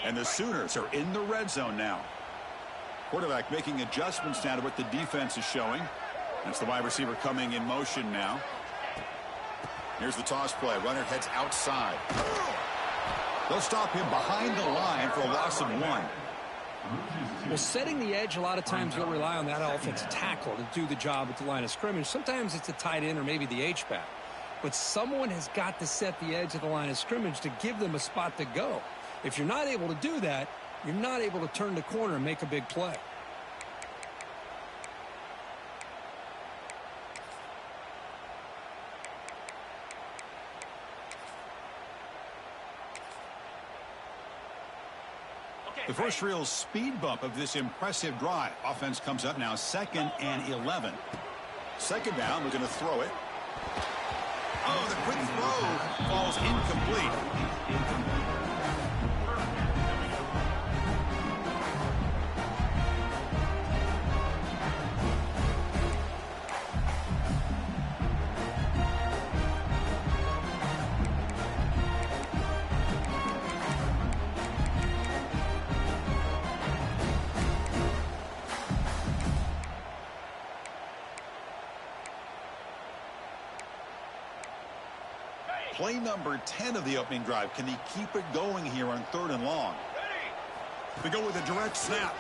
And the Sooners are in the red zone now. Quarterback making adjustments now to what the defense is showing. That's the wide receiver coming in motion now. Here's the toss play. Runner heads outside. They'll stop him behind the line for a loss of 1. Well, setting the edge, a lot of times you'll rely on that offensive tackle to do the job at the line of scrimmage. Sometimes it's a tight end or maybe the H-back. But someone has got to set the edge of the line of scrimmage to give them a spot to go. If you're not able to do that, you're not able to turn the corner and make a big play. The first real speed bump of this impressive drive. Offense comes up now 2nd and 11. Second down, we're going to throw it. Oh, the quick throw falls incomplete. Play number 10 of the opening drive. Can he keep it going here on 3rd and long? They go with a direct snap.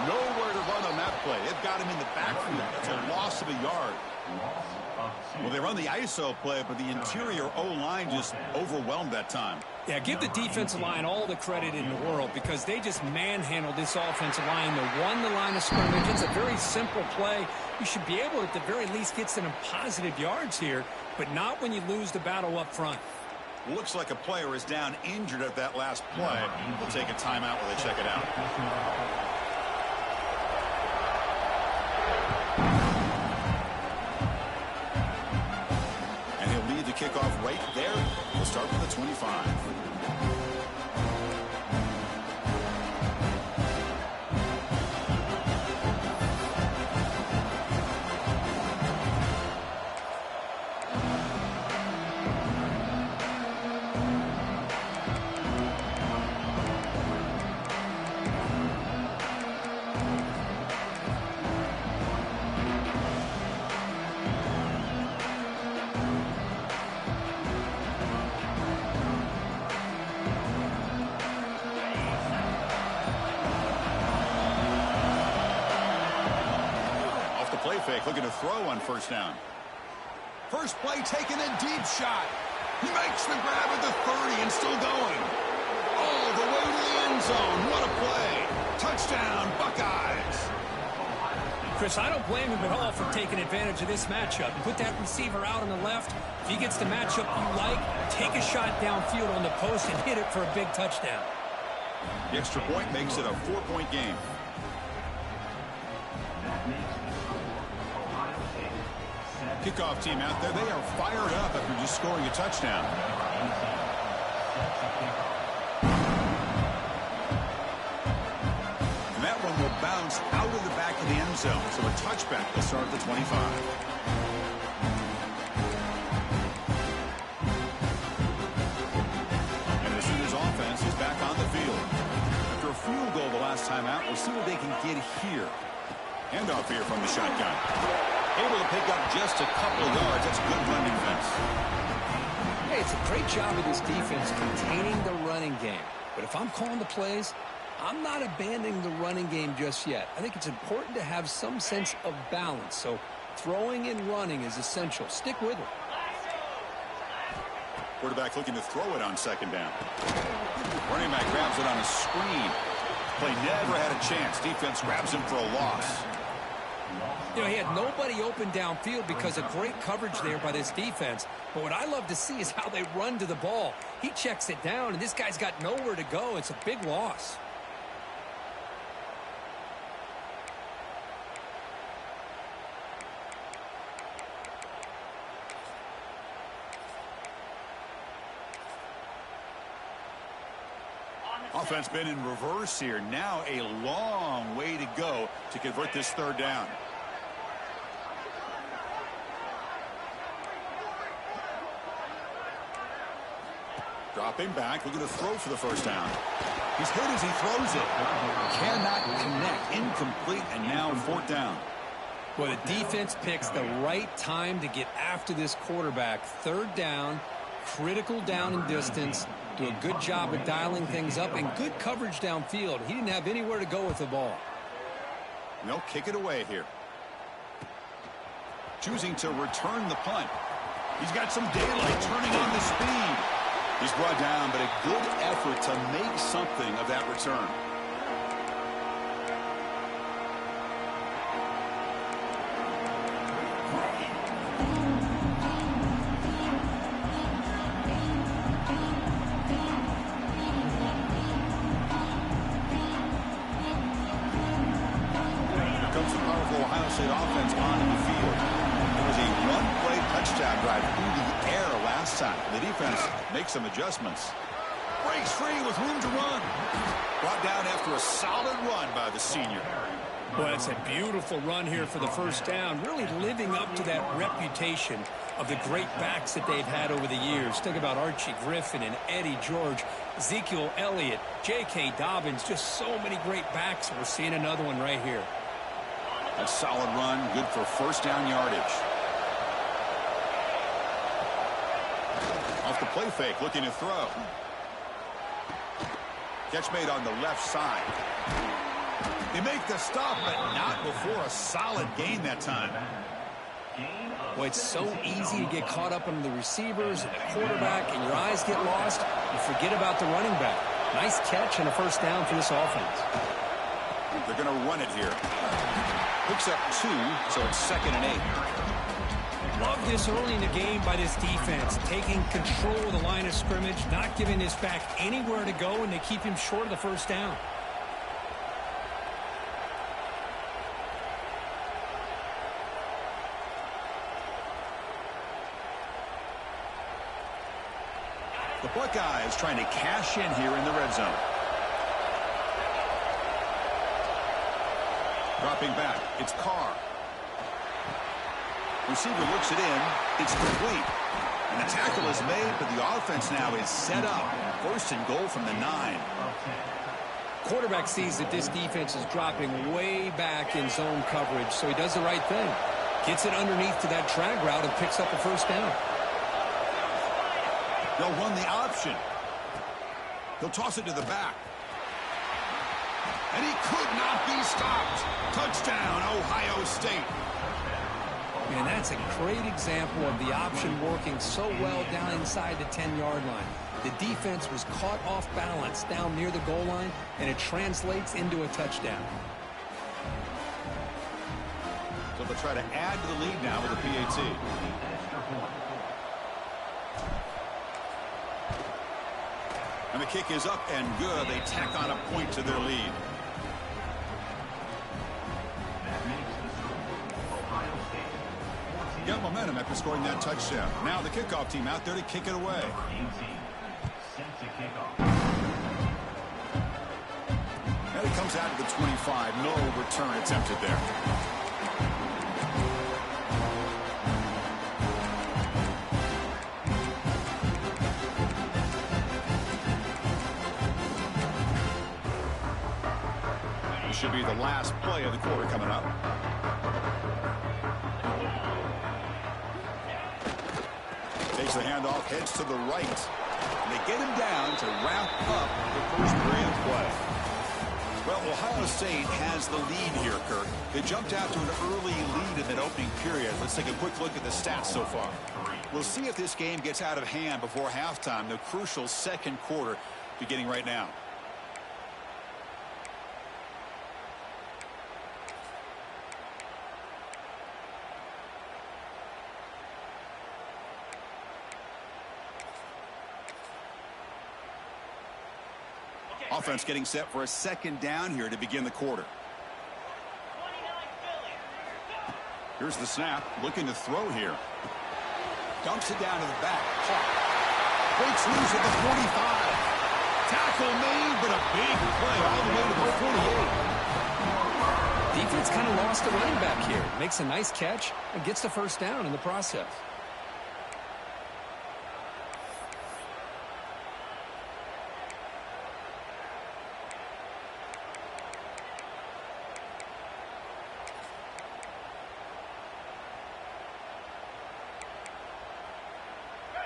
Nowhere to run on that play. They've got him in the backfield. That's a loss of a yard. Well, they run the ISO play, but the interior O-line just overwhelmed that time. Yeah, give the defensive line all the credit in the world because they just manhandled this offensive line. They won the line of scrimmage. It's a very simple play. You should be able to, at the very least, get some positive yards here, but not when you lose the battle up front. Looks like a player is down injured at that last play. We'll take a timeout while they check it out. And he'll lead the kickoff right there. We'll start with the 25. Fake looking to throw on first down. First play taken, a deep shot. He makes the grab at the 30 and still going. All the way to the end zone. What a play. Touchdown, Buckeyes. Chris, I don't blame him at all for taking advantage of this matchup. Put that receiver out on the left. If he gets the matchup you like, take a shot downfield on the post and hit it for a big touchdown. The extra point makes it a 4-point game. Kickoff team out there. They are fired up after just scoring a touchdown. And that one will bounce out of the back of the end zone. So a touchback will start at the 25. And the Sooners offense is back on the field. After a field goal the last time out, we'll see what they can get here. Handoff here from the shotgun. Able to pick up just a couple of yards. That's good run defense. Hey, it's a great job of this defense containing the running game. But if I'm calling the plays, I'm not abandoning the running game just yet. I think it's important to have some sense of balance. So throwing and running is essential. Stick with it. Quarterback looking to throw it on second down. Running back grabs it on a screen. Play never had a chance. Defense grabs him for a loss. You know, he had nobody open downfield because of great coverage there by this defense. But what I love to see is how they run to the ball. He checks it down, and this guy's got nowhere to go. It's a big loss. Offense been in reverse here. Now a long way to go to convert this third down. Dropping back, looking to throw for the first down. He's hit as he throws it. Cannot connect. Incomplete, and now 4th down. Well, the defense picks the right time to get after this quarterback. 3rd down, critical down and distance. Do a good job of dialing things up and good coverage downfield. He didn't have anywhere to go with the ball. And they'll kick it away here. Choosing to return the punt. He's got some daylight turning on the speed. He's brought down, but a good effort to make something of that return. Here comes the powerful Ohio State offense onto the field. It was a one-play touchdown drive through the air last time. The defense makes some adjustments. Breaks free with room to run. Brought down after a solid run by the senior. Well, it's a beautiful run here for the first down, really living up to that reputation of the great backs that they've had over the years. Think about Archie Griffin and Eddie George, Ezekiel Elliott, J.K. Dobbins, just so many great backs. We're seeing another one right here. A solid run, good for first down yardage. Off the play fake, looking to throw. Catch made on the left side. They make the stop, but not before a solid gain that time. Well, it's so easy to get caught up on the receivers and the quarterback, and your eyes get lost. You forget about the running back. Nice catch and a first down for this offense. They're going to run it here. Picks up 2, so it's 2nd and 8. Love this early in the game by this defense, taking control of the line of scrimmage, not giving this back anywhere to go, and they keep him short of the first down. The Buckeyes trying to cash in here in the red zone. Dropping back, it's Carr. Receiver looks it in. It's complete. And the tackle is made, but the offense now is set up. 1st and goal from the 9. Quarterback sees that this defense is dropping way back in zone coverage, so he does the right thing. Gets it underneath to that drag route and picks up a first down. They'll run the option. He'll toss it to the back. And he could not be stopped. Touchdown, Ohio State. And that's a great example of the option working so well down inside the 10-yard line. The defense was caught off balance down near the goal line, and it translates into a touchdown. So they'll try to add to the lead now with a PAT. And the kick is up and good. They tack on a point to their lead. Got momentum after scoring that touchdown. Now the kickoff team out there to kick it away. And it comes out to the 25. No return attempted there. This should be the last play of the quarter coming up. Takes the handoff, heads to the right. And they get him down to wrap up the first period of play. Well, Ohio State has the lead here, Kirk. They jumped out to an early lead in that opening period. Let's take a quick look at the stats so far. We'll see if this game gets out of hand before halftime, the crucial 2nd quarter beginning right now. Offense getting set for a 2nd down here to begin the quarter. Here's the snap, looking to throw here. Dumps it down to the back. Breaks loose at the 45. Tackle made, but a big play all the way to the 48. Defense kind of lost the running back here. Makes a nice catch and gets the first down in the process.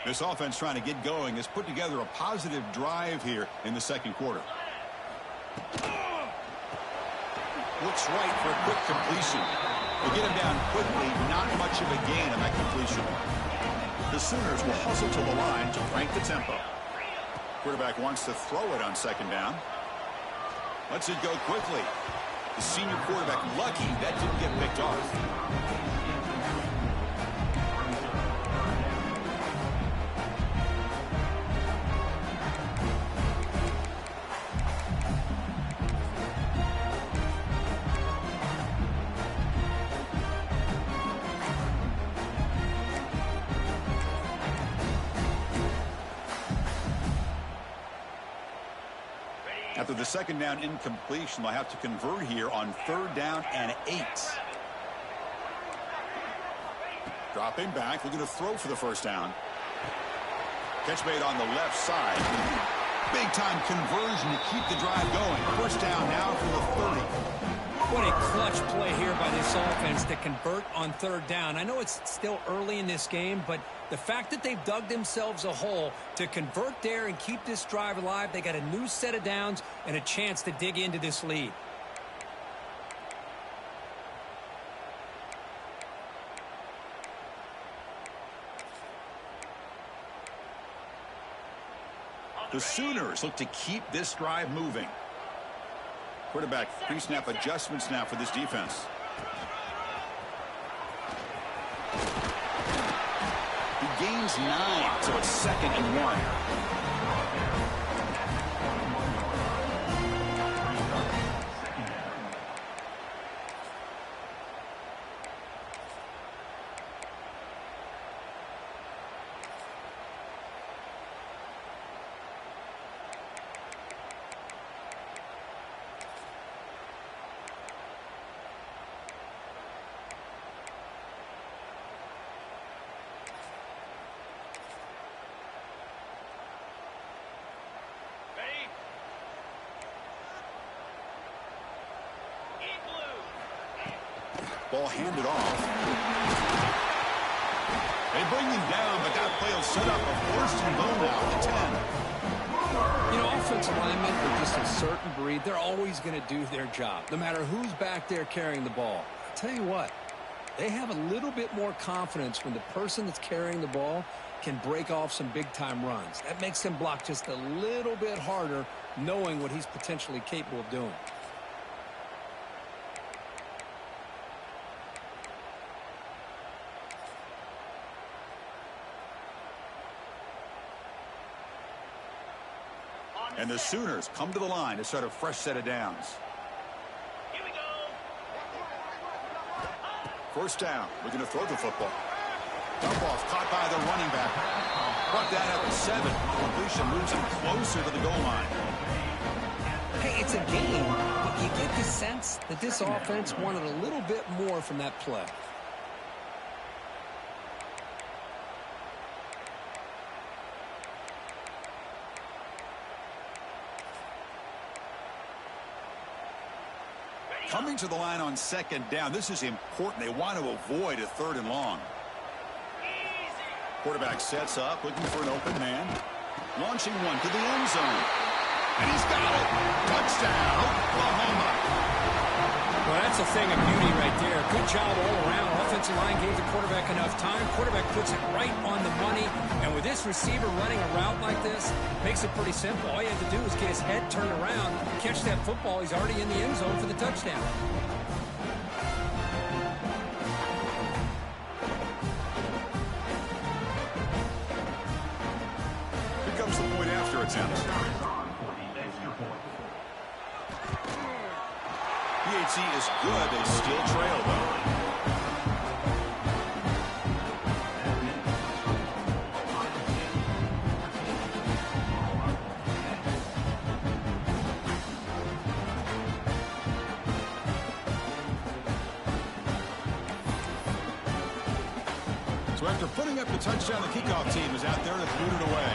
This offense trying to get going has put together a positive drive here in the second quarter. Looks right for a quick completion. They get him down quickly, not much of a gain on that completion. The Sooners will hustle to the line to crank the tempo. Quarterback wants to throw it on second down. Lets it go quickly. The senior quarterback lucky that didn't get picked off. After the second down incompletion, they'll have to convert here on 3rd down and 8. Dropping back, looking to throw for the first down. Catch made on the left side. Big time conversion to keep the drive going. First down now for the 30. What a clutch play here by this offense to convert on 3rd down. I know it's still early in this game, but the fact that they've dug themselves a hole to convert there and keep this drive alive, they got a new set of downs and a chance to dig into this lead. The Sooners look to keep this drive moving. Quarterback pre-snap adjustments now for this defense. He gains 9, so it's 2nd and 1. Ball handed off. They bring him down, but that play will set up a 1st and goal now at 10. You know, offensive linemen are just a certain breed. They're always going to do their job, no matter who's back there carrying the ball. I'll tell you what, they have a little bit more confidence when the person that's carrying the ball can break off some big-time runs. That makes them block just a little bit harder, knowing what he's potentially capable of doing. And the Sooners come to the line to start a fresh set of downs. Here we go. First down. We're going to throw the football. Dump off caught by the running back. Brought that up at 7. Completion moves him closer to the goal line. Hey, it's a game, but you get the sense that this offense wanted a little bit more from that play. Coming to the line on 2nd down. This is important. They want to avoid a 3rd and long. Quarterback sets up, looking for an open man. Launching one to the end zone. And he's got it. Touchdown, Oklahoma. Well, that's a thing of beauty right there. Good job all around. Offensive line gave the quarterback enough time. Quarterback puts it right on the money. And with this receiver running a route like this, makes it pretty simple. All you have to do is get his head turned around, catch that football. He's already in the end zone for the touchdown. Here comes the point after attempt. PHC is good. They still trail, though. So after putting up the touchdown, the kickoff team is out there to boot it away.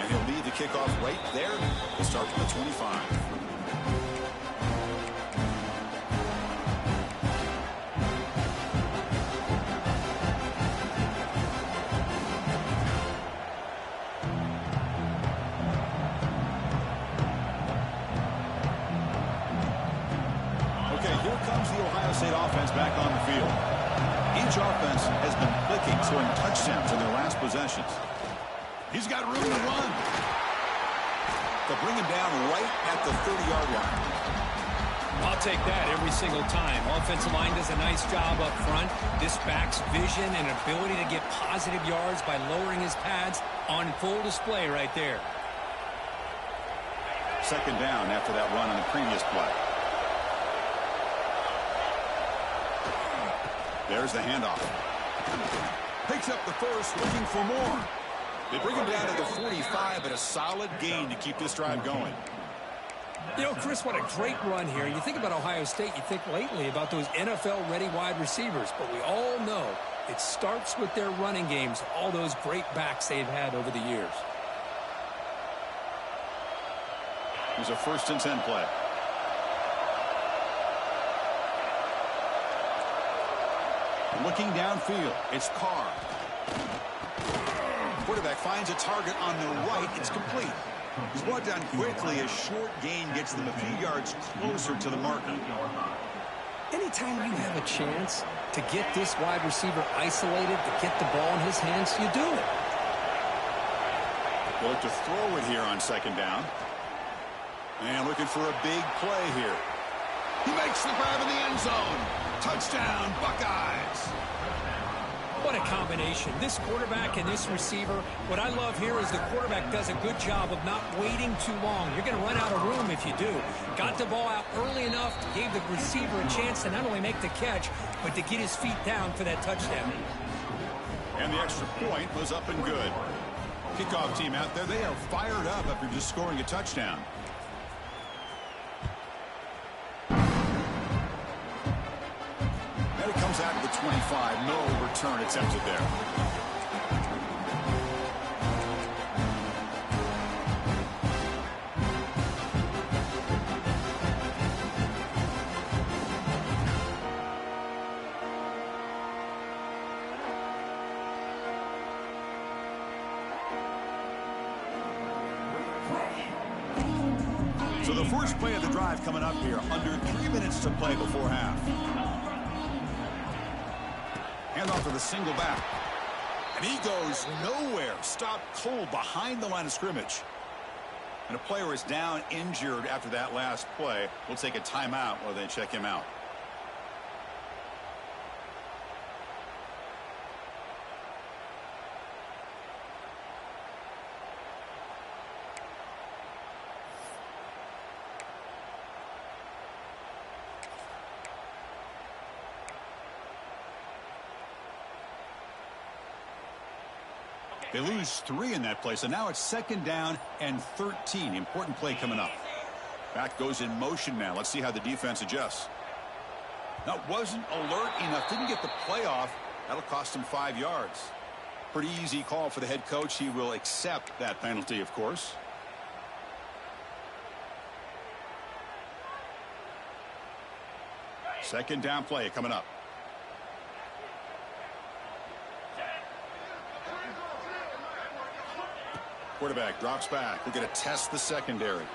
And he'll lead the kickoff right there. We'll start from the 25. offense has been clicking, scoring touchdowns in their last possessions. He's got room to run. They'll bring him down right at the 30-yard line. I'll take that every single time. Offensive line does a nice job up front. This back's vision and ability to get positive yards by lowering his pads on full display right there. Second down after that run on the previous play. There's the handoff. Picks up the first, looking for more. They bring him down to the 45, but a solid gain to keep this drive going. You know, Chris, what a great run here. You think about Ohio State, you think lately about those NFL-ready wide receivers, but we all know it starts with their running games, all those great backs they've had over the years. Here's a 1st and 10 play. Looking downfield, it's Carr. Quarterback finds a target on the right. It's complete. He's brought down quickly. A short gain gets them a few yards closer to the marker. Anytime you have a chance to get this wide receiver isolated, to get the ball in his hands, you do it. They'll look to throw it here on 2nd down. And looking for a big play here. He makes the grab in the end zone. Touchdown, Buckeyes. What a combination. This quarterback and this receiver. What I love here is the quarterback does a good job of not waiting too long. You're going to run out of room if you do. Got the ball out early enough, gave the receiver a chance to not only make the catch, but to get his feet down for that touchdown. And the extra point was up and good. Kickoff team out there, they are fired up after just scoring a touchdown. And it comes out to the 25. No return attempted there. So the first play of the drive coming up here. Under 3 minutes to play before half. Handoff to the single back. And he goes nowhere. Stopped cold behind the line of scrimmage. And a player is down injured after that last play. We'll take a timeout while they check him out. They lose 3 in that play, so now it's 2nd down and 13. Important play coming up. Back goes in motion now. Let's see how the defense adjusts. That wasn't alert enough. Didn't get the play off. That'll cost him 5 yards. Pretty easy call for the head coach. He will accept that penalty, of course. Second down play coming up. Quarterback drops back. We're going to test the secondary.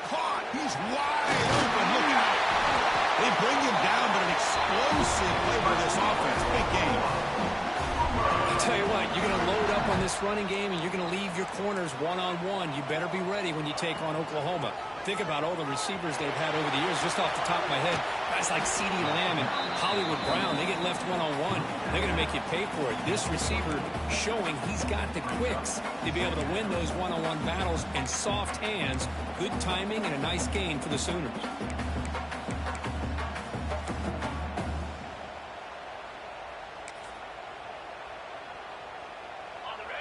Caught. He's wide open. Look out. They bring him down, but an explosive play by this offense. Big game. I tell you what, you're going to load up on this running game, and you're going to leave your corners one-on-one. You better be ready when you take on Oklahoma. Think about all the receivers they've had over the years. Just off the top of my head, guys like CeeDee Lamb and Hollywood Brown, they get left one-on-one. They're going to make you pay for it. This receiver showing he's got the quicks to be able to win those one-on-one battles and soft hands. Good timing and a nice gain for the Sooners.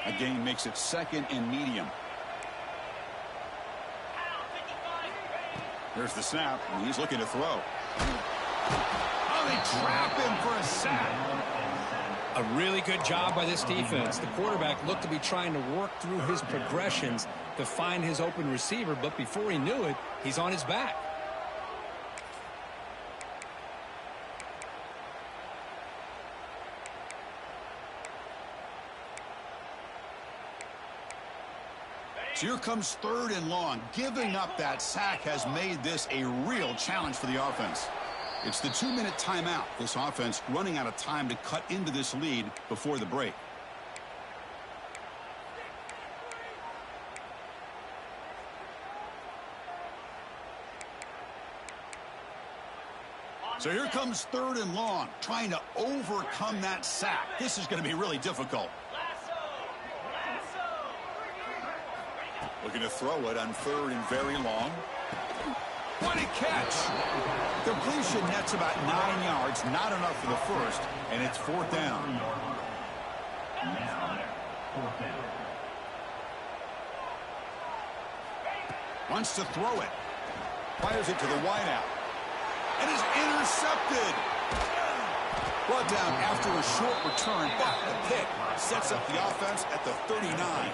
A gain makes it 2nd and medium. There's the snap, and he's looking to throw. Oh, they trap him for a sack. A really good job by this defense. The quarterback looked to be trying to work through his progressions to find his open receiver, but before he knew it, he's on his back. So here comes 3rd and long. Giving up that sack has made this a real challenge for the offense. It's the 2-minute timeout. This offense running out of time to cut into this lead before the break. So here comes 3rd and long, trying to overcome that sack. This is going to be really difficult. Looking to throw it on 3rd and very long. What a catch! Completion nets about 9 yards, not enough for the first, and it's 4th down. Wants to throw it. Fires it to the wideout. And is intercepted. Brought down after a short return, but the pick sets up the offense at the 39.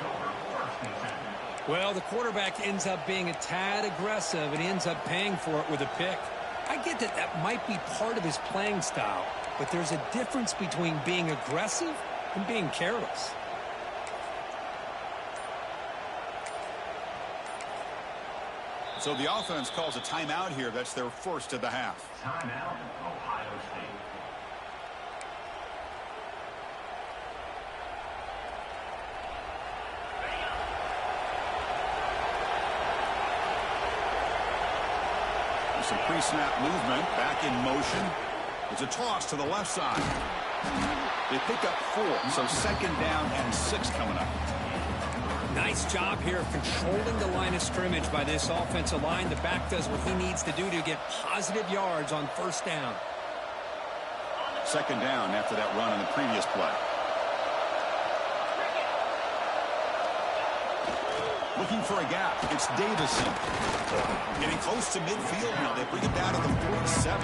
Well, the quarterback ends up being a tad aggressive and ends up paying for it with a pick. I get that that might be part of his playing style, but there's a difference between being aggressive and being careless. So the offense calls a timeout here. That's their first of the half. Timeout, Ohio State. Some pre-snap movement, back in motion. It's a toss to the left side. They pick up 4, so 2nd down and 6 coming up. Nice job here of controlling the line of scrimmage by this offensive line. The back does what he needs to do to get positive yards on 1st down. 2nd down after that run on the previous play. Looking for a gap. It's Davison. Getting close to midfield now. They bring it down to the 47.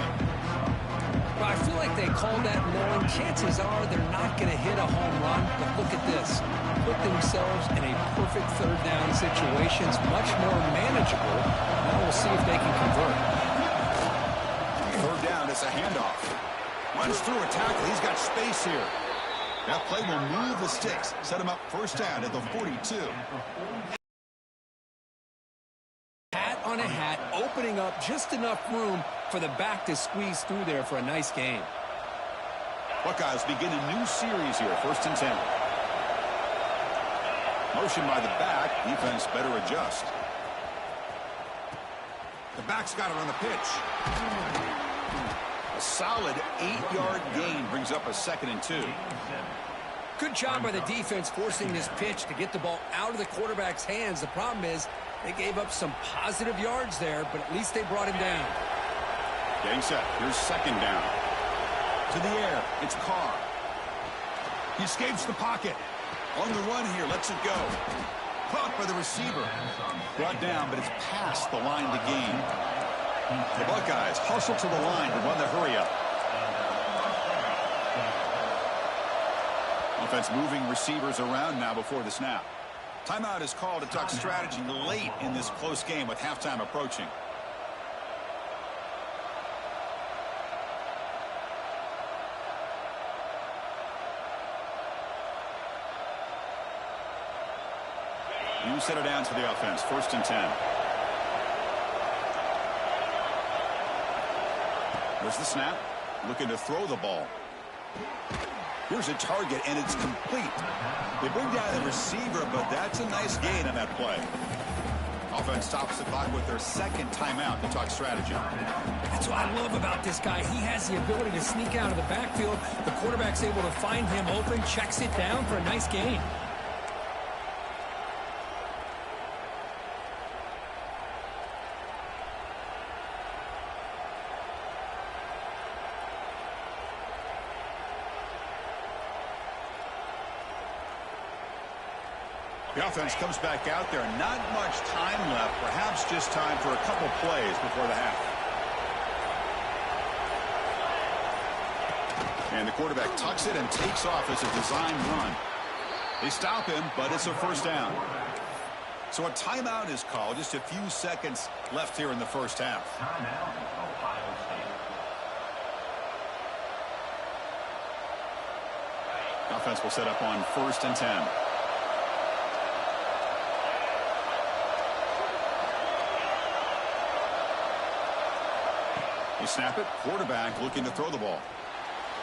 Well, I feel like they called that long. Chances are they're not going to hit a home run, but look at this. Put themselves in a perfect 3rd down situation. It's much more manageable. Now we'll see if they can convert. 3rd down, it's a handoff. Runs through a tackle. He's got space here. That play will move the sticks. Set him up 1st down at the 42. On a hat, opening up just enough room for the back to squeeze through there for a nice gain. Buckeyes begin a new series here, 1st and 10. Motion by the back. Defense better adjust. The back's got it on the pitch. A solid 8-yard gain brings up a 2nd and 2. Good job by the defense forcing this pitch to get the ball out of the quarterback's hands. The problem is they gave up some positive yards there, but at least they brought him down. Getting set. Here's 2nd down. To the air. It's Carr. He escapes the pocket. On the run here. Lets it go. Caught by the receiver. Brought down, but it's past the line to gain. The Buckeyes hustle to the line to run the hurry-up. Offense moving receivers around now before the snap. Timeout is called to talk strategy late in this close game with halftime approaching. You set it down to the offense. 1st and 10. There's the snap. Looking to throw the ball. Here's a target, and it's complete. They bring down the receiver, but that's a nice gain on that play. Offense stops the clock with their 2nd timeout to talk strategy. That's what I love about this guy. He has the ability to sneak out of the backfield. The quarterback's able to find him open, checks it down for a nice gain. The offense comes back out there. Not much time left. Perhaps just time for a couple plays before the half. And the quarterback tucks it and takes off as a design run. They stop him, but it's a 1st down. So a timeout is called. Just a few seconds left here in the 1st half. Timeout, Ohio State. Offense will set up on 1st and 10. You snap it. Quarterback looking to throw the ball.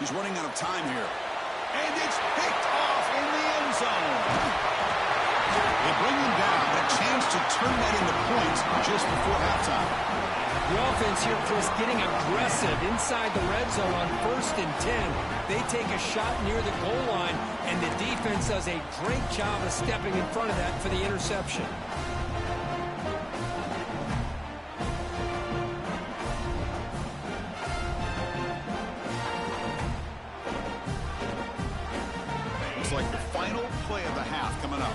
He's running out of time here. And it's picked off in the end zone. They bring him down. A chance to turn that into points just before halftime. The offense here, Chris, getting aggressive inside the red zone on 1st and 10. They take a shot near the goal line, and the defense does a great job of stepping in front of that for the interception. Looks like the final play of the half coming up.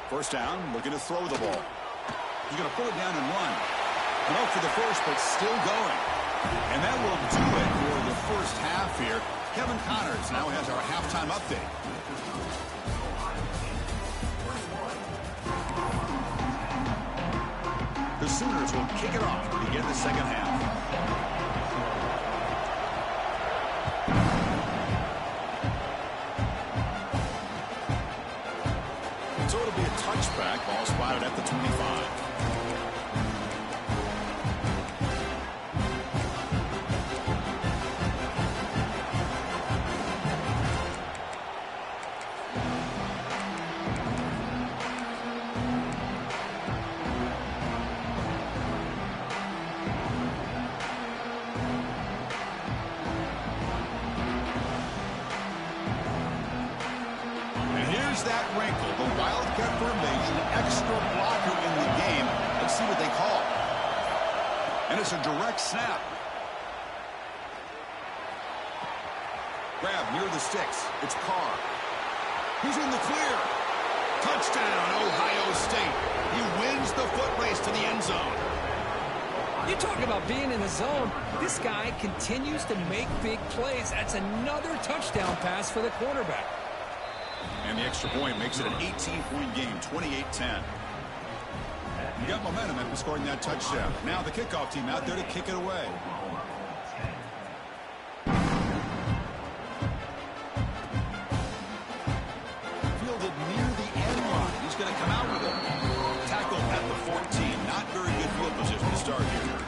First down, looking to throw the ball. He's going to pull it down and run. No for the first, but still going. And that will do it for the first half here. Kevin Connors now has our halftime update. The Sooners will kick it off to begin the second half. So it'll be a touchback. Ball spotted at the 25. That wrinkle, the Wildcat formation, extra blocker in the game. Let's see what they call. And it's a direct snap. Grab near the sticks. It's Carr. He's in the clear. Touchdown, Ohio State. He wins the foot race to the end zone. You talk about being in the zone. This guy continues to make big plays. That's another touchdown pass for the quarterback. And the extra point makes it an 18-point game, 28-10. You got momentum after scoring that touchdown. Now the kickoff team out there to kick it away. Fielded near the end line. He's going to come out with it. Tackled at the 14. Not very good field position to start here.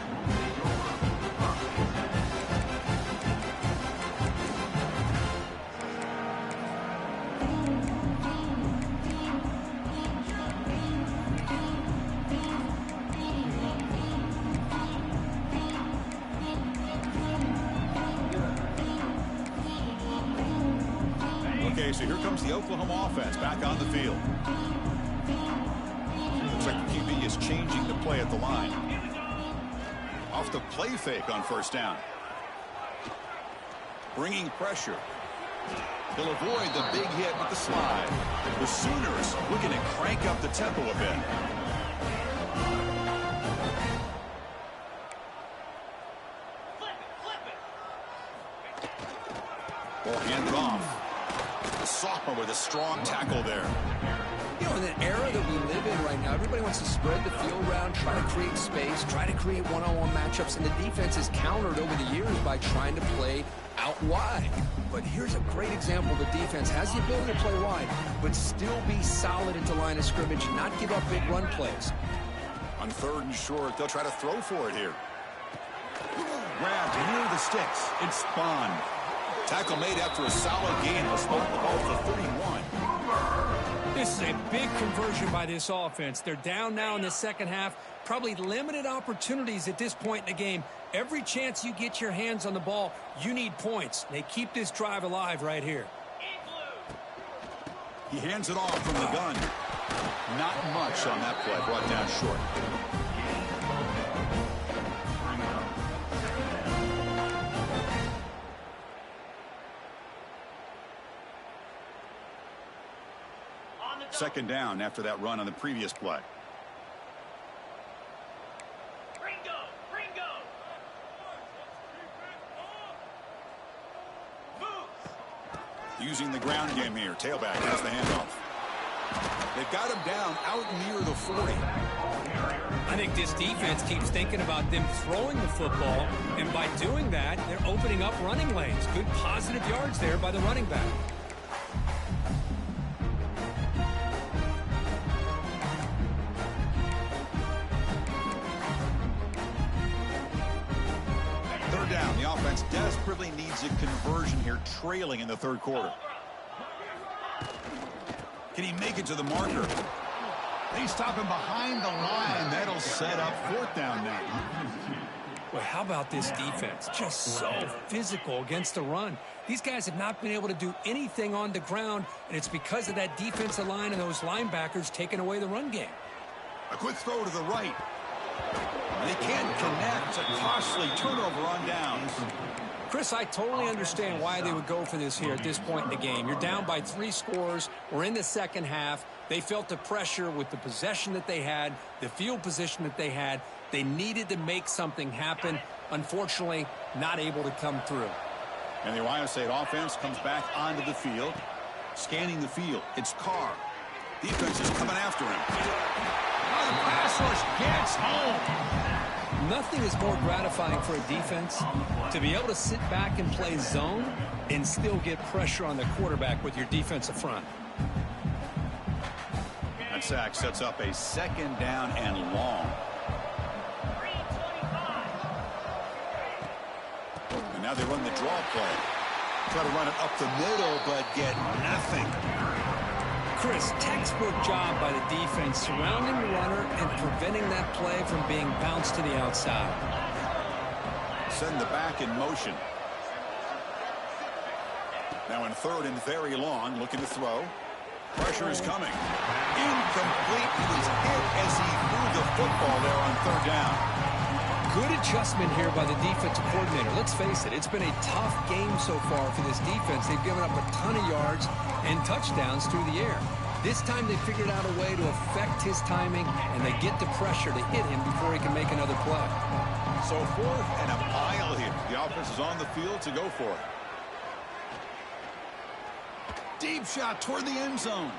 Okay, so here comes the Oklahoma offense back on the field. Looks like the QB is changing the play at the line. Off the play fake on first down. Bringing pressure. He'll avoid the big hit with the slide. The Sooners looking to crank up the tempo a bit. Ball handed off. Sophomore with a strong tackle there. You know, in the era that we live in right now, everybody wants to spread the field around, try to create space, try to create one-on-one matchups, and the defense is countered over the years by trying to play out wide. But here's a great example. The defense has the ability to play wide, but still be solid into line of scrimmage and not give up big run plays. On third and short, they'll try to throw for it here. Grabbed near the sticks. It's spun. Tackle made after a solid gain. They'll spot the ball for 31. This is a big conversion by this offense. They're down now in the second half. Probably limited opportunities at this point in the game. Every chance you get your hands on the ball, you need points. They keep this drive alive right here. He hands it off from the gun. Not much on that play. Brought down short. Second down after that run on the previous play. Using the ground game here. Tailback has the handoff. They've got him down out near the 40. I think this defense keeps thinking about them throwing the football, and by doing that, they're opening up running lanes. Good positive yards there by the running back. desperately needs a conversion here, trailing in the third quarter. Can he make it to the marker? They stop him behind the line. That'll set up fourth down now. Well, how about this defense? Just so physical against the run. These guys have not been able to do anything on the ground, and it's because of that defensive line and those linebackers taking away the run game. A quick throw to the right. They can't connect. A costly turnover on downs. Chris, I totally understand why they would go for this here at this point in the game. You're down by 3 scores. We're in the second half. They felt the pressure with the possession that they had, the field position that they had. They needed to make something happen. Unfortunately, not able to come through. And the Ohio State offense comes back onto the field. Scanning the field. It's Carr. Defense is coming after him. Oh, the pass rush gets home. Nothing is more gratifying for a defense to be able to sit back and play zone and still get pressure on the quarterback with your defensive front. That sack sets up a second down and long. And now they run the draw play. Try to run it up the middle, but get nothing. Chris, textbook job by the defense surrounding the runner and preventing that play from being bounced to the outside. Send the back in motion. Now in third and very long, looking to throw. Pressure is coming. Incomplete. He was hit as he threw the football there on third down. Good adjustment here by the defensive coordinator. Let's face it, it's been a tough game so far for this defense. They've given up a ton of yards and touchdowns through the air. This time they figured out a way to affect his timing, and they get the pressure to hit him before he can make another play. So fourth and a mile here. The offense is on the field to go for it. Deep shot toward the end zone.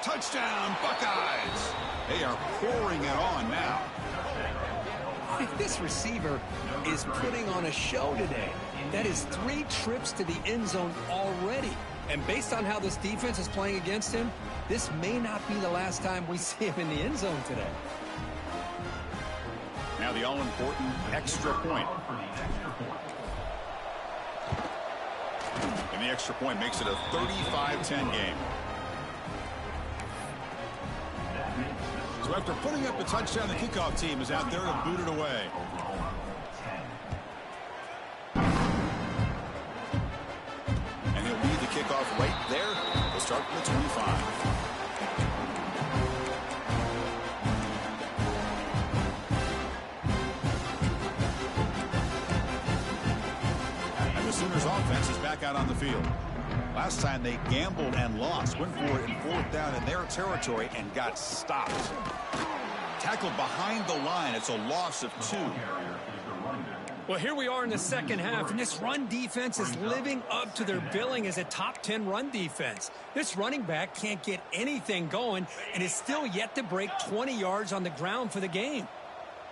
Touchdown, Buckeyes. They are pouring it on now. This receiver is putting on a show today. That is 3 trips to the end zone already. And based on how this defense is playing against him, this may not be the last time we see him in the end zone today. Now the all-important extra point. And the extra point makes it a 35-10 game. So after putting up a touchdown, the kickoff team is out there to boot it away. And he'll lead the kickoff right there. We'll start from the 25. Sooners offense is back out on the field. Last time they gambled and lost, went for it in fourth down in their territory and got stopped. Tackled behind the line. It's a loss of 2. Well, here we are in the second half, and this run defense is living up to their billing as a top 10 run defense. This running back can't get anything going and is still yet to break 20 yards on the ground for the game.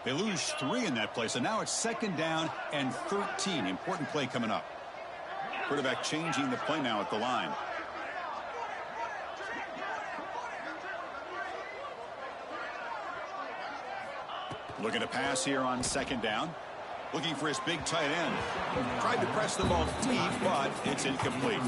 They lose 3 in that play, so now it's second down and 13. Important play coming up. Quarterback changing the play now at the line. Looking to pass here on second down. Looking for his big tight end. Tried to press the ball deep, but it's incomplete.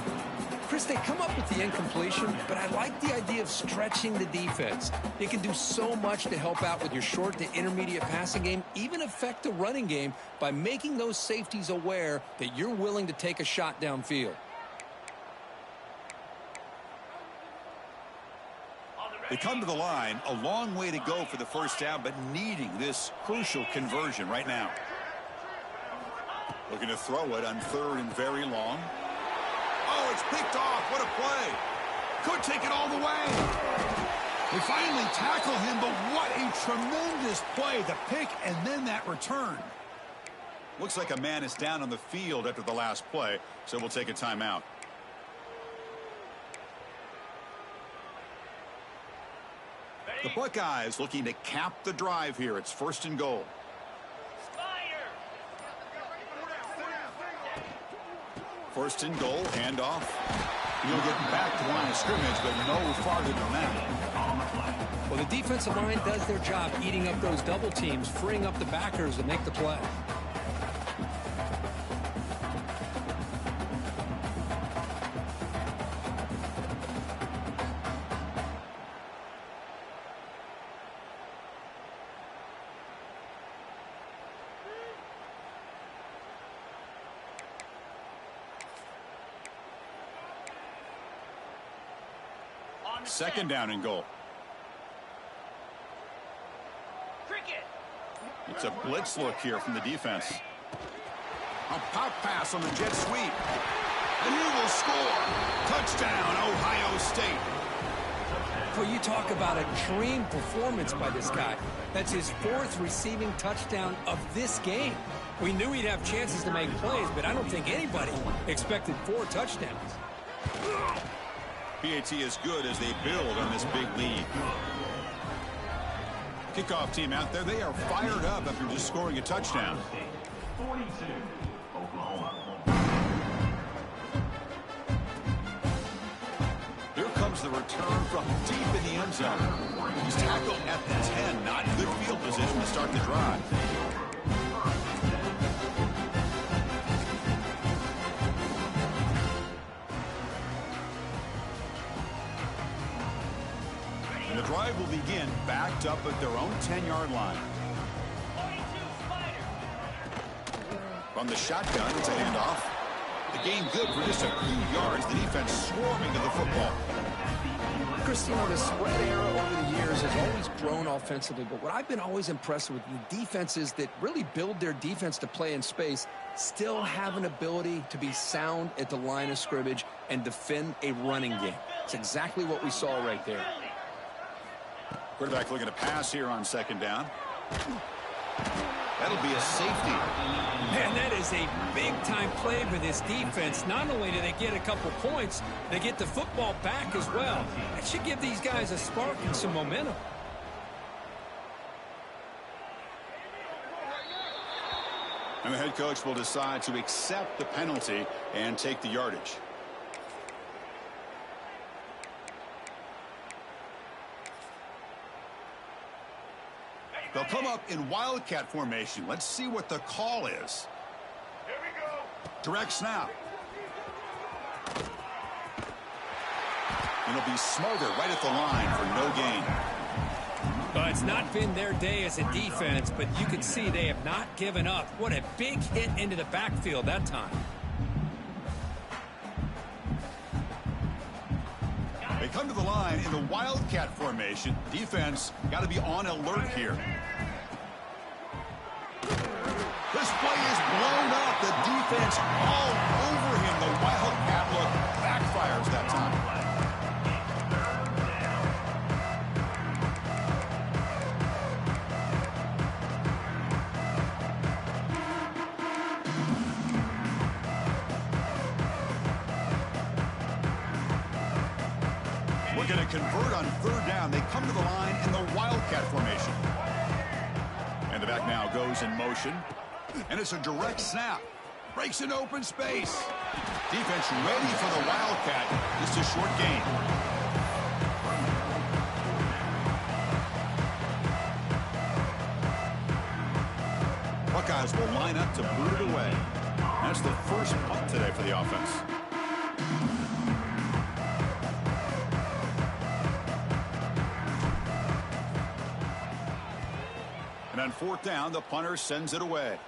Chris, they come up with the incompletion, but I like the idea of stretching the defense. It can do so much to help out with your short to intermediate passing game, even affect the running game by making those safeties aware that you're willing to take a shot downfield. They come to the line, a long way to go for the first down, but needing this crucial conversion right now. Looking to throw it on third and very long. Oh, it's picked off. What a play. Could take it all the way. They finally tackle him, but what a tremendous play. The pick and then that return. Looks like a man is down on the field after the last play, so we'll take a timeout. The Buckeyes looking to cap the drive here. It's first and goal. First and goal, handoff. He'll get back to the line of scrimmage, but no farther than that. Well, the defensive line does their job eating up those double teams, freeing up the backers to make the play. Second down and goal. It's a blitz look here from the defense. A pop pass on the jet sweep. And he will score. Touchdown, Ohio State. Well, you talk about a dream performance by this guy. That's his 4th receiving touchdown of this game. We knew he'd have chances to make plays, but I don't think anybody expected 4 touchdowns. PAT is good as they build on this big lead. Kickoff team out there, they are fired up after just scoring a touchdown. 42, Oklahoma. Here comes the return from deep in the end zone. He's tackled at the 10. Not good field position to start the drive. And the drive will begin backed up at their own 10-yard line. From the shotgun, it's a handoff. The gain good for just a few yards. The defense swarming to the football. Chris, you know, the spread era over the years has always grown offensively, but what I've been always impressed with the defenses that really build their defense to play in space still have an ability to be sound at the line of scrimmage and defend a running game. It's exactly what we saw right there. Quarterback looking to pass here on second down. That'll be a safety. Man, that is a big-time play for this defense. Not only do they get a couple points, they get the football back as well. That should give these guys a spark and some momentum. And the head coach will decide to accept the penalty and take the yardage. They'll come up in wildcat formation. Let's see what the call is. Here we go. Direct snap. And it'll be Smoger right at the line for no gain. Well, it's not been their day as a defense, but you can see they have not given up. What a big hit into the backfield that time. They come to the line in the wildcat formation. Defense got to be on alert here. This play is blown up. The defense all over him. The wildcat look backfires that time. We're going to convert on third down. They come to the line in the wildcat formation. And the back now goes in motion. And it's a direct snap. Breaks an open space. Defense ready for the wildcat. Just a short gain. Buckeyes will line up to boot it away. That's the first punt today for the offense. And on fourth down, the punter sends it away.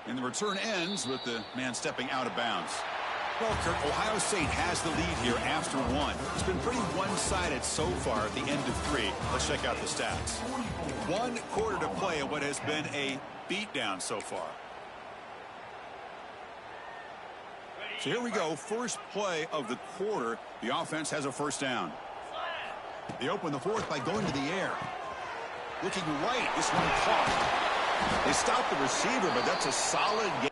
And the return ends with the man stepping out of bounds. Well, Kurt, Ohio State has the lead here after one. It's been pretty one-sided so far at the end of three. Let's check out the stats. 1 quarter to play in what has been a beatdown so far. So here we go. First play of the quarter. The offense has a first down. They open the fourth by going to the air. Looking right. This one caught. They stopped the receiver, but that's a solid game.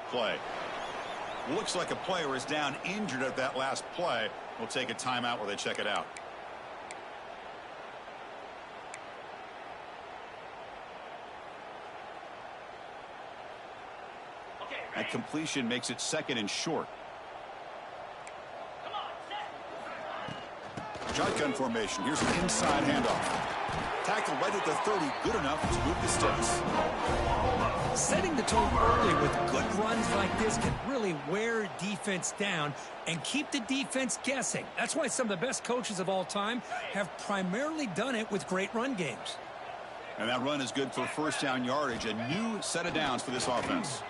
Play. Looks like a player is down injured at that last play. We'll take a timeout while they check it out. That completion makes it second and short. Shotgun formation. Here's an inside handoff. Tackle right at the 30. Good enough to move the sticks. Setting the tone early with good runs like this can really wear defense down and keep the defense guessing. That's why some of the best coaches of all time have primarily done it with great run games. And that run is good for first down yardage. A new set of downs for this offense.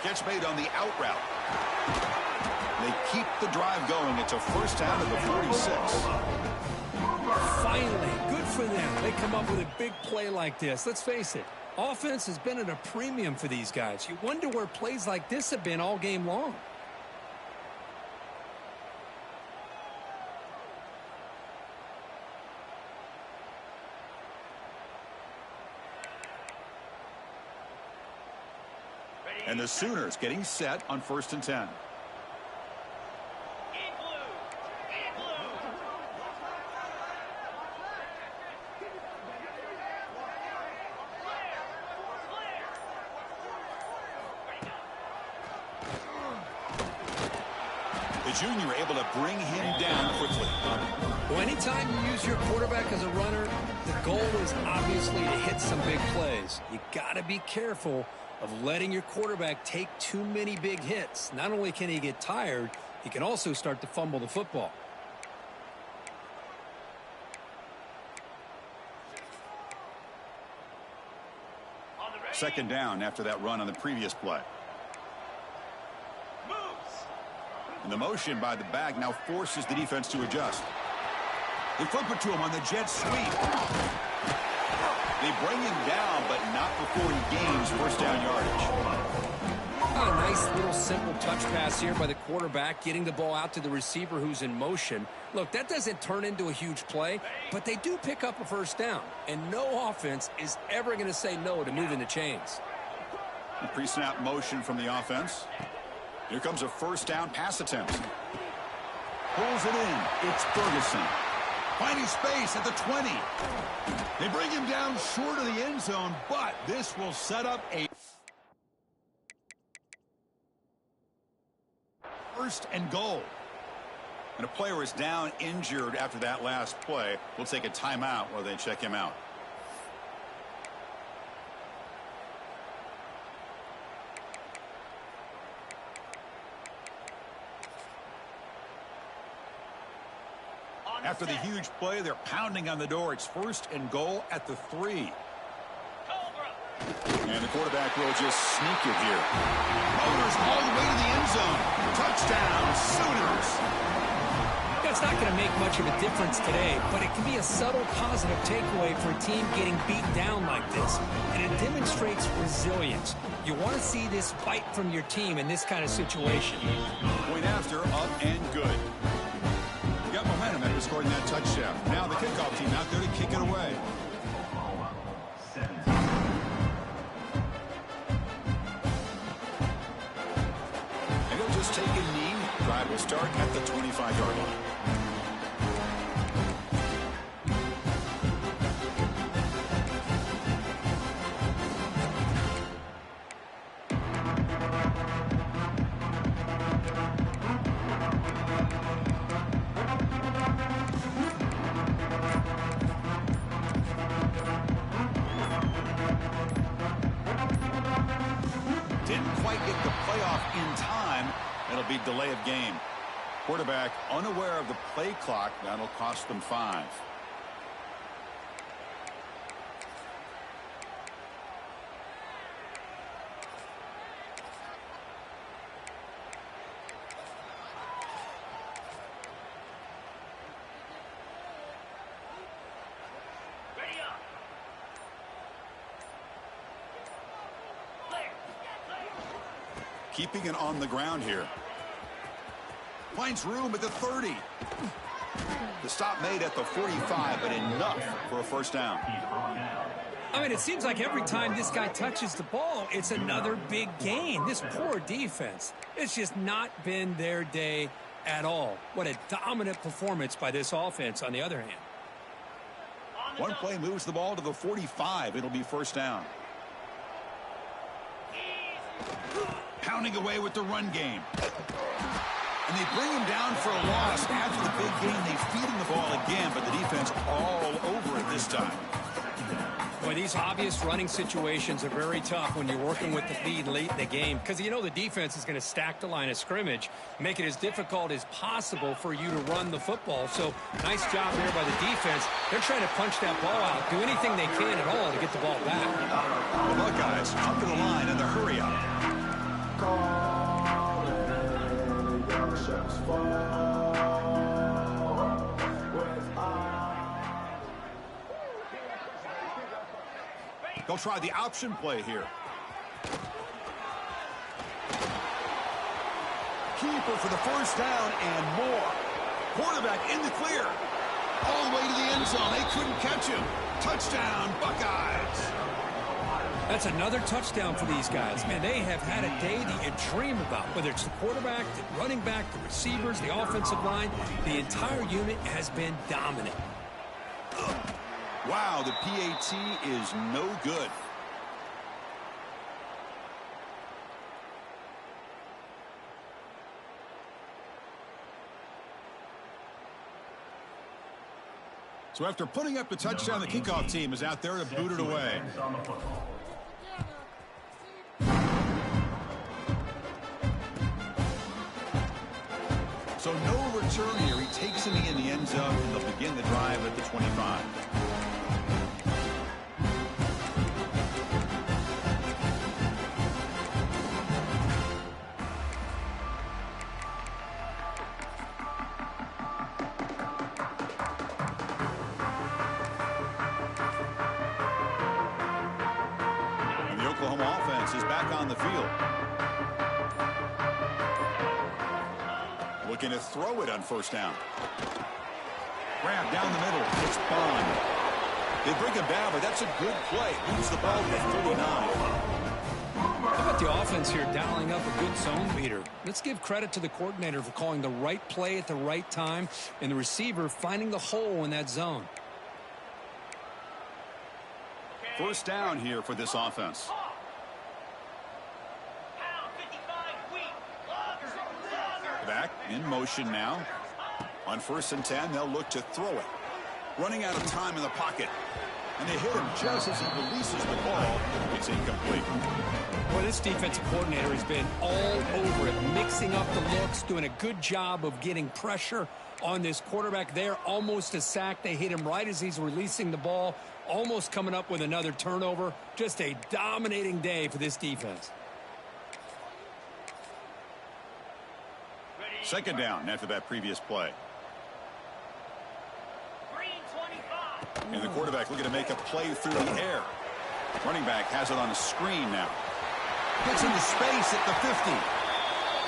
Catch made on the out route. They keep the drive going. It's a first down at the 46. Finally, good for them. They come up with a big play like this. Let's face it, offense has been at a premium for these guys. You wonder where plays like this have been all game long. And the Sooners getting set on 1st and 10. The junior able to bring him down quickly. Well, anytime you use your quarterback as a runner, the goal is obviously to hit some big plays. You got to be careful of letting your quarterback take too many big hits. Not only can he get tired, he can also start to fumble the football. Second down after that run on the previous play. And the motion by the back now forces the defense to adjust. They flip it to him on the jet sweep. They bring him down, but not before he gains first down yardage. A nice little simple touch pass here by the quarterback, getting the ball out to the receiver who's in motion. Look, that doesn't turn into a huge play, but they do pick up a first down. And no offense is ever going to say no to moving the chains. The pre-snap motion from the offense. Here comes a first down pass attempt. Pulls it in. It's Ferguson. Finding space at the 20. They bring him down short of the end zone, but this will set up a first and goal. And a player is down injured after that last play. We'll take a timeout while they check him out. After the huge play, they're pounding on the door. It's first and goal at the 3. And the quarterback will just sneak it here. Motors all the way to the end zone. Touchdown, Sooners. It's not going to make much of a difference today, but it can be a subtle positive takeaway for a team getting beat down like this. And it demonstrates resilience. You want to see this fight from your team in this kind of situation. Point after, up and good. Got momentum after scoring that touchdown. Now the kickoff team out there to kick it away. And he'll just take a knee. Drive will start at the 25-yard line. Delay of game. Quarterback unaware of the play clock. That'll cost them 5. Keeping it on the ground here. Finds room at the 30. The stop made at the 45, but enough for a first down. I mean, it seems like every time this guy touches the ball, it's another big gain. This poor defense, it's just not been their day at all. What a dominant performance by this offense on the other hand. One play moves the ball to the 45. It'll be first down. Pounding away with the run game. And they bring him down for a loss. After the big game, they feed him the ball again, but the defense all over it this time. Boy, these obvious running situations are very tough when you're working with the lead late in the game, because you know the defense is going to stack the line of scrimmage, make it as difficult as possible for you to run the football. So nice job there by the defense. They're trying to punch that ball out, do anything they can at all to get the ball back. The Buckeyes up to the line in the hurry up. They'll try the option play here. Keeper for the first down and more. Quarterback in the clear. All the way to the end zone. They couldn't catch him. Touchdown, Buckeyes. That's another touchdown for these guys. Man, they have had a day that you dream about. Whether it's the quarterback, the running back, the receivers, the offensive line, the entire unit has been dominant. Wow, the PAT is no good. So after putting up the touchdown, the kickoff team is out there to boot it away. So no return here. He takes him in the end zone. They'll begin the drive at the 25. And the Oklahoma offense is back on the field. Looking to throw it on first down. Grab down the middle. It's Bond. They bring him down, but that's a good play. Moves the ball to the 39. How about the offense here dialing up a good zone beater? Let's give credit to the coordinator for calling the right play at the right time and the receiver finding the hole in that zone. First down here for this offense. Back in motion now. On 1st and 10, they'll look to throw it. Running out of time in the pocket. And they hit him just as he releases the ball. It's incomplete. Well, this defensive coordinator has been all over it, mixing up the looks, doing a good job of getting pressure on this quarterback there. Almost a sack. They hit him right as he's releasing the ball, almost coming up with another turnover. Just a dominating day for this defense. Second down after that previous play. And the quarterback looking to make a play through the air. Running back has it on a screen now. Gets into space at the 50.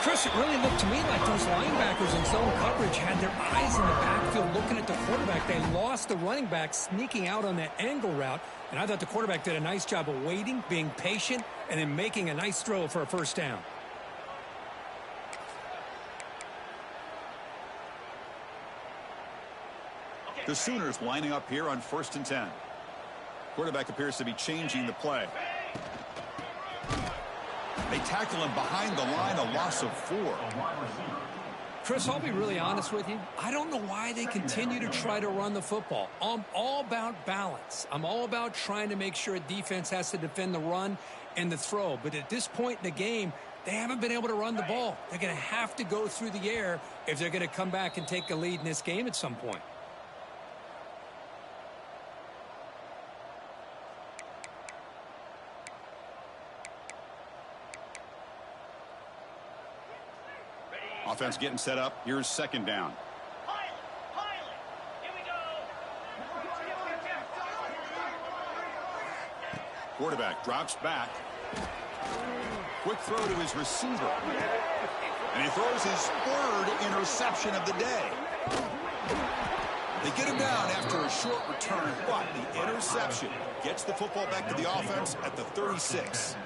Chris, it really looked to me like those linebackers in zone coverage had their eyes in the backfield looking at the quarterback. They lost the running back sneaking out on that angle route. And I thought the quarterback did a nice job of waiting, being patient, and then making a nice throw for a first down. The Sooners lining up here on 1st and 10. Quarterback appears to be changing the play. They tackle him behind the line, a loss of 4. Chris, I'll be really honest with you. I don't know why they continue to try to run the football. I'm all about balance. I'm all about trying to make sure a defense has to defend the run and the throw. But at this point in the game, they haven't been able to run the ball. They're going to have to go through the air if they're going to come back and take a lead in this game at some point. Offense getting set up. Here's second down. Here we go. Quarterback drops back. Quick throw to his receiver. And he throws his 3rd interception of the day. They get him down after a short return, but the interception gets the football back to the offense at the 36.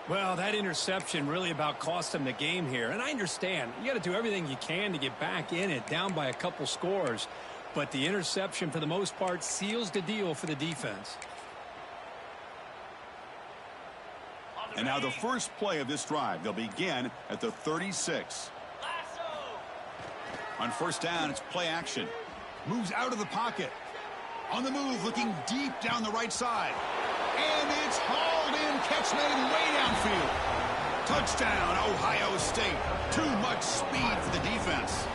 Well, that interception really about cost them the game here. And I understand. You got to do everything you can to get back in it, down by a couple scores. But the interception, for the most part, seals the deal for the defense. And now the first play of this drive. They'll begin at the 36. Lasso On first down, it's play action. Moves out of the pocket. On the move, looking deep down the right side. And it's hauled in. Catch made way downfield. Touchdown, Ohio State. Too much speed for the defense.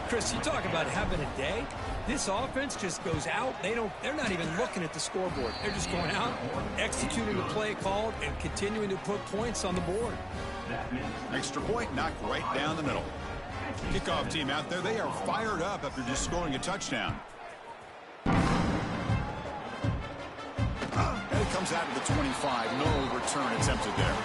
Chris, you talk about having a day. This offense just goes out. They're not even looking at the scoreboard. They're just going out, executing the play called, and continuing to put points on the board. Extra point knocked right down the middle. Kickoff team out there, they are fired up after just scoring a touchdown. And it comes out of the 25. No return attempted there.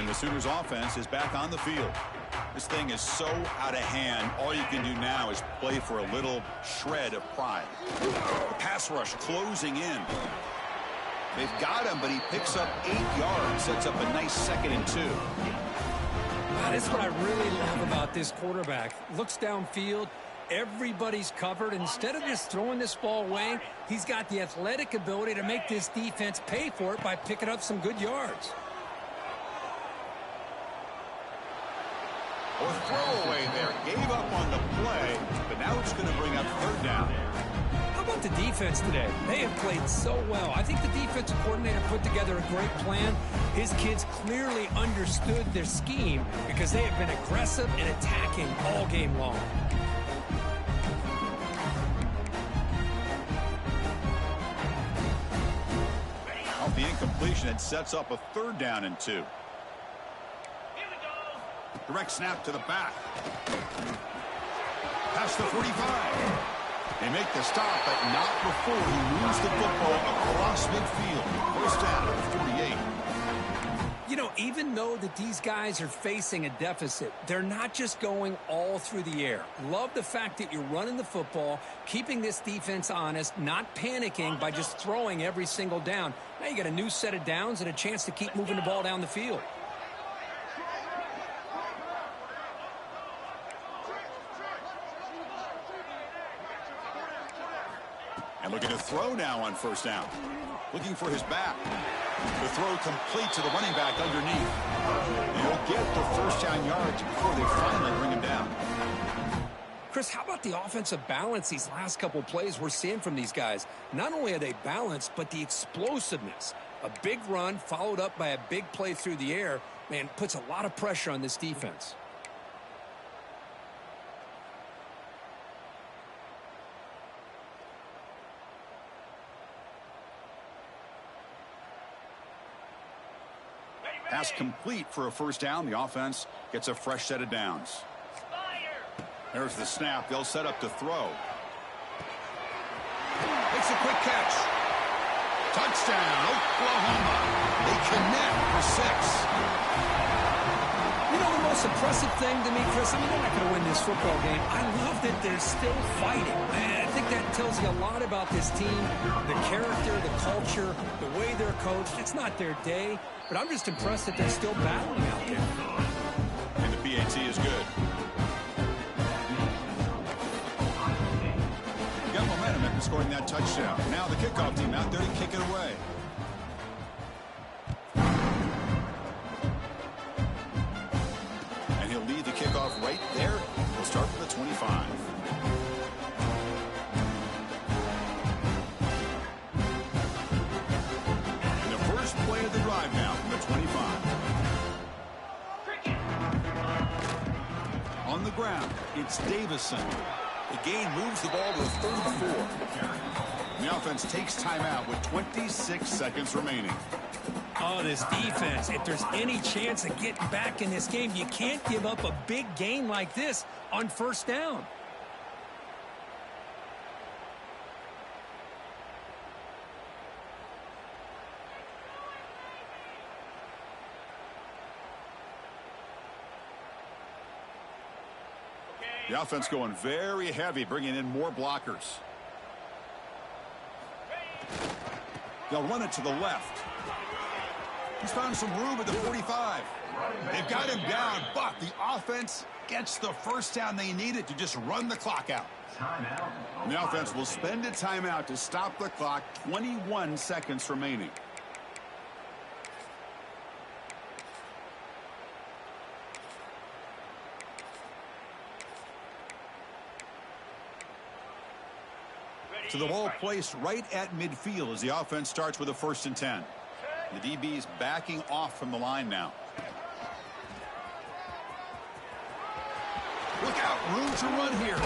The Sooners offense is back on the field. This thing is so out of hand. All you can do now is play for a little shred of pride. The pass rush closing in. They've got him, but he picks up 8 yards. Sets up a nice 2nd and 2. That's what I really love about this quarterback. Looks downfield. Everybody's covered. Instead of just throwing this ball away, he's got the athletic ability to make this defense pay for it by picking up some good yards. Or throwaway there. Gave up on the play, but now it's going to bring up 3rd down. How about the defense today? They have played so well. I think the defensive coordinator put together a great plan. His kids clearly understood their scheme because they have been aggressive and attacking all game long. Off the incompletion, it sets up a 3rd down and 2. Direct snap to the back. Past the 45. They make the stop, but not before he moves the football across midfield. First down at the 48. You know, even though that these guys are facing a deficit, they're not just going all through the air. Love the fact that you're running the football, keeping this defense honest, not panicking by just throwing every single down. Now you got a new set of downs and a chance to keep moving the ball down the field. And looking to throw now on first down. Looking for his back. The throw complete to the running back underneath. And he'll get the first down yards before they finally bring him down. Chris, how about the offensive balance these last couple plays we're seeing from these guys? Not only are they balanced, but the explosiveness. A big run followed up by a big play through the air, man, puts a lot of pressure on this defense. Pass complete for a first down. The offense gets a fresh set of downs. There's the snap. They'll set up to throw. Makes a quick catch. Touchdown, Oklahoma. They connect for 6. You know, the most impressive thing to me, Chris, I mean, they're not going to win this football game. I love that they're still fighting. I think that tells you a lot about this team, the character, the culture, the way they're coached. It's not their day, but I'm just impressed that they're still battling out there. And the PAT is good. Got momentum after scoring that touchdown. Now the kickoff team out there to kick it away. And he'll lead the kickoff right there. He'll start from the 25. And the first play of the drive now from the 25. On the ground, it's Davison. The gain moves the ball to a 3rd and 4. The offense takes timeout with 26 seconds remaining. Oh, this defense, if there's any chance of getting back in this game, you can't give up a big gain like this on first down. The offense going very heavy, bringing in more blockers. They'll run it to the left. He's found some room at the 45. They've got him down, but the offense gets the first down they needed to just run the clock out. Timeout. And the offense will spend a timeout to stop the clock. 21 seconds remaining. To the ball placed right at midfield as the offense starts with a 1st and 10. The DB's backing off from the line now. Look out, room to run here.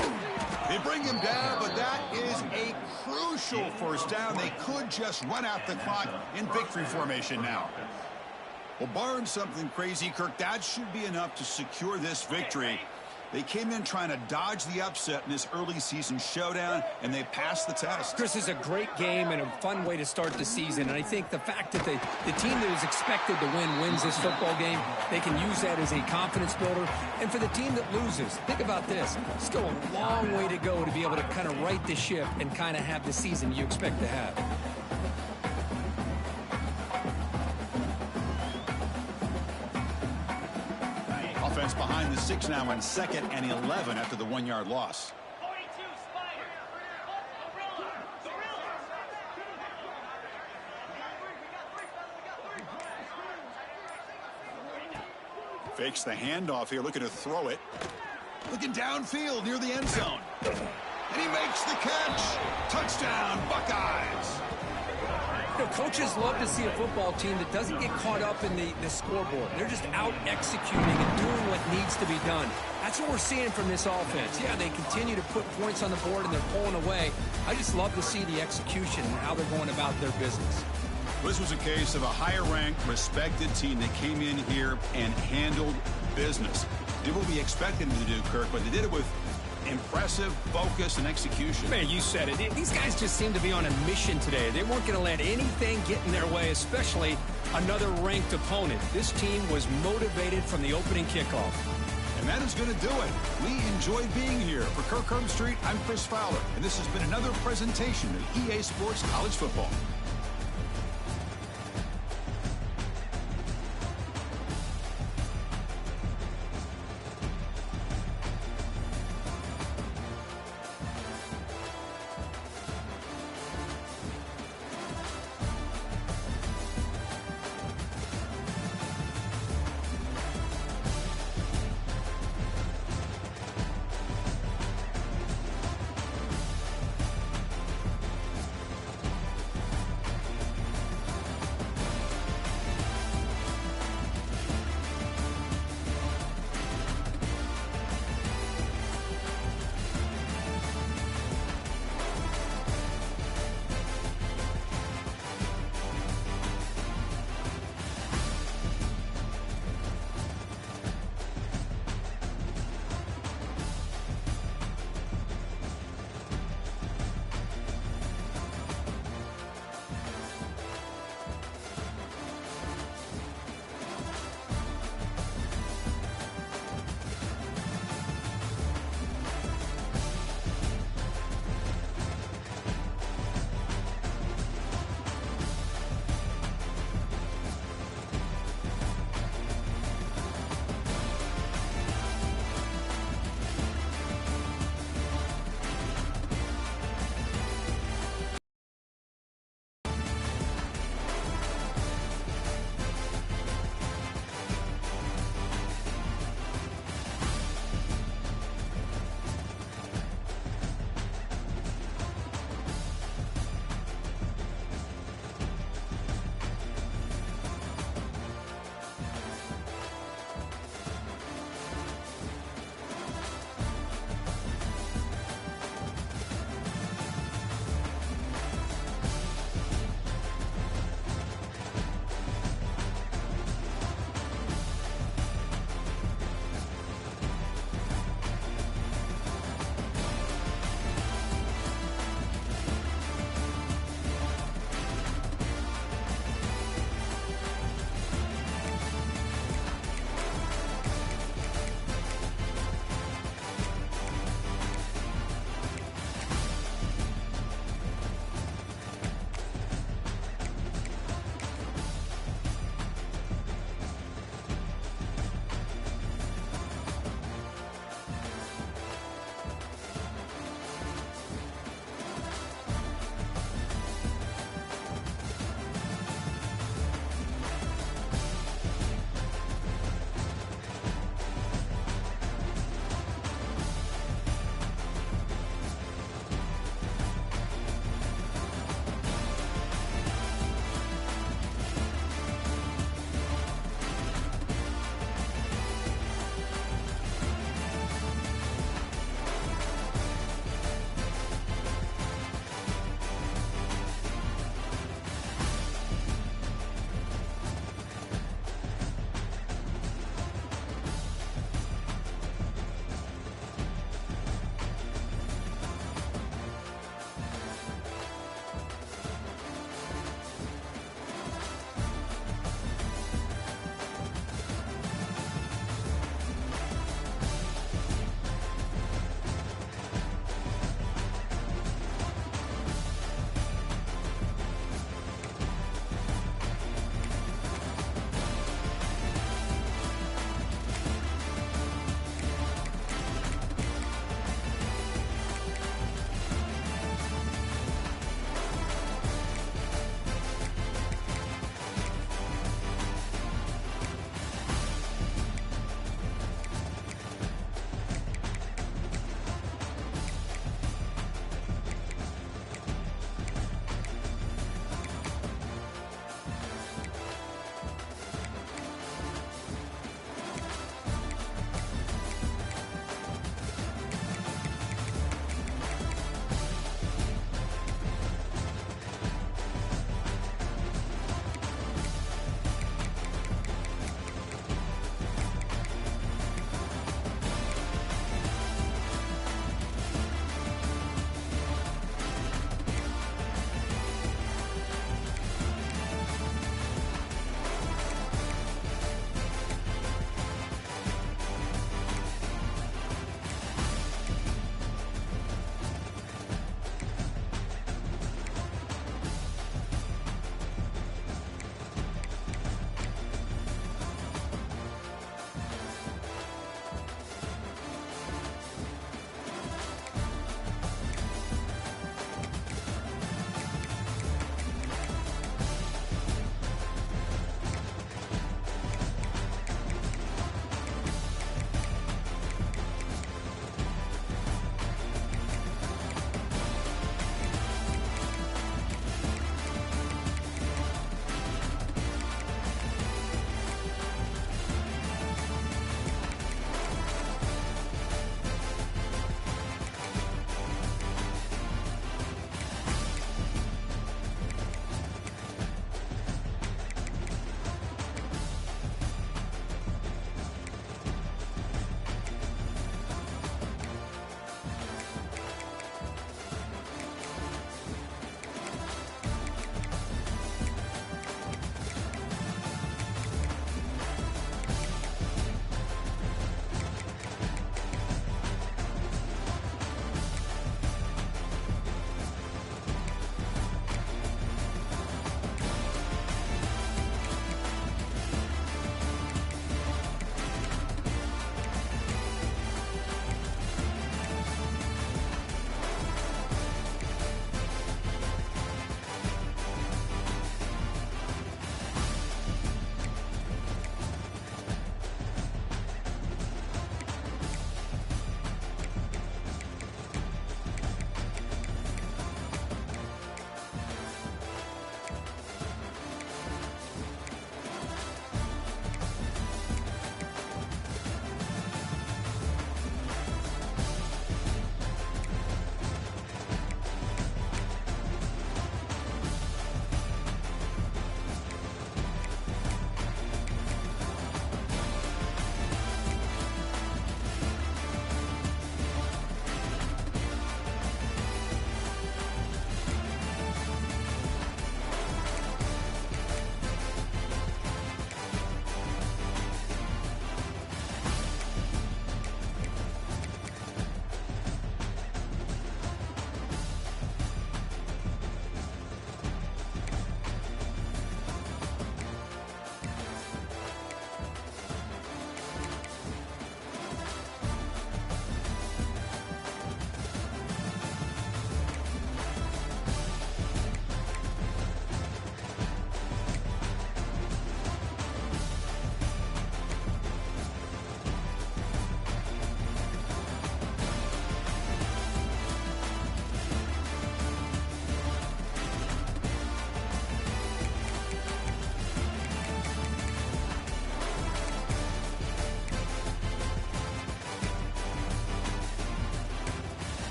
They bring him down, but that is a crucial first down. They could just run out the clock in victory formation now. Well, barring something crazy, Kirk, that should be enough to secure this victory. They came in trying to dodge the upset in this early season showdown, and they passed the test. Chris, is a great game and a fun way to start the season. And I think the fact that the team that is expected to win wins this football game, they can use that as a confidence builder. And for the team that loses, think about this. Still a long way to go to be able to kind of right the ship and kind of have the season you expect to have. Offense behind the 6 now on 2nd and 11 after the 1-yard loss. Fakes the handoff here, looking to throw it. Looking downfield near the end zone. And he makes the catch. Touchdown, Buckeyes. You know, coaches love to see a football team that doesn't get caught up in the scoreboard. They're just out executing and doing what needs to be done. That's what we're seeing from this offense. Yeah, they continue to put points on the board and they're pulling away. I just love to see the execution and how they're going about their business. This was a case of a higher-ranked, respected team that came in here and handled business. Did what we expected them to do, Kirk, but they did it with impressive focus and execution. Man, you said it. These guys just seem to be on a mission today. They weren't going to let anything get in their way, especially another ranked opponent. This team was motivated from the opening kickoff. And that is going to do it. We enjoyed being here. For Kirk Herbstreit, I'm Chris Fowler, and this has been another presentation of EA Sports College Football.